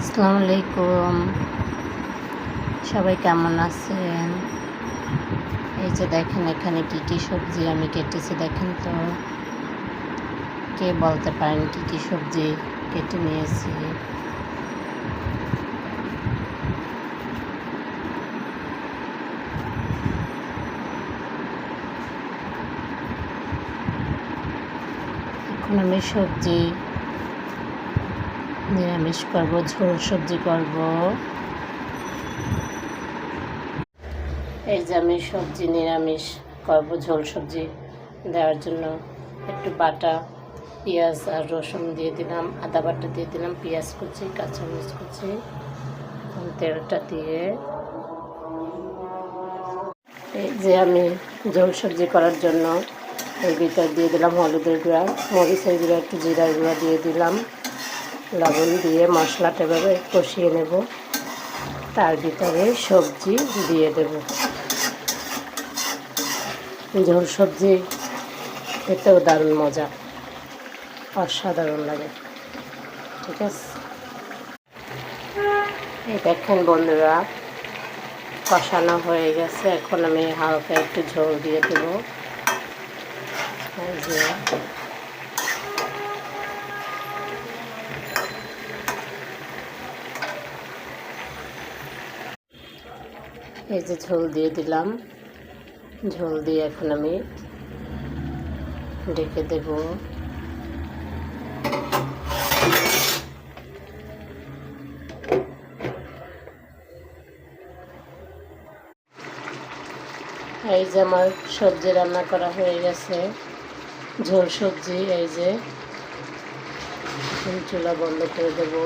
আসসালামু আলাইকুম। সবাই কেমন আছেন? এই যে দেখেন এখানে কি কি সবজি আমি কেটেছি, দেখেন তো। কে বলতে পারেন কি কি সবজি কেটে নিয়েছি? এখন আমি সবজি নিরামিষ করব, ঝোল সবজি করব। এই যে আমি সবজি নিরামিষ করব, ঝোল সবজি দেওয়ার জন্য একটু বাটা পেঁয়াজ আর রসুন দিয়ে দিলাম, আদা বাটা দিয়ে দিলাম, পেঁয়াজ কুচি, কাঁচামরিচ কুচি, তেলটা দিয়ে এই যে আমি ঝোল সবজি করার জন্য এর ভিতর দিয়ে দিলাম হলুদের গুঁড়া, মরিচের গুঁড়া, একটু জিরার গুঁড়া দিয়ে দিলাম, লবণ দিয়ে মশলাটা এভাবে কষিয়ে নেব। তার ভিতরে সবজি দিয়ে দেব। ঝোল সবজি খেতেও দারুণ মজা, অসাধারণ লাগে। ঠিক আছে, এই দেখেন বন্ধুরা, কষানো হয়ে গেছে। এখন আমি হালকা একটু ঝোল দিয়ে দেবো। এই যে ঝোল দিয়ে দিলাম। ঝোল দিয়ে এখন আমি ঢেকে দেব। এই যে আমার সবজি রান্না করা হয়ে গেছে, ঝোল সবজি। এই যে চুলা বন্ধ করে দেবো।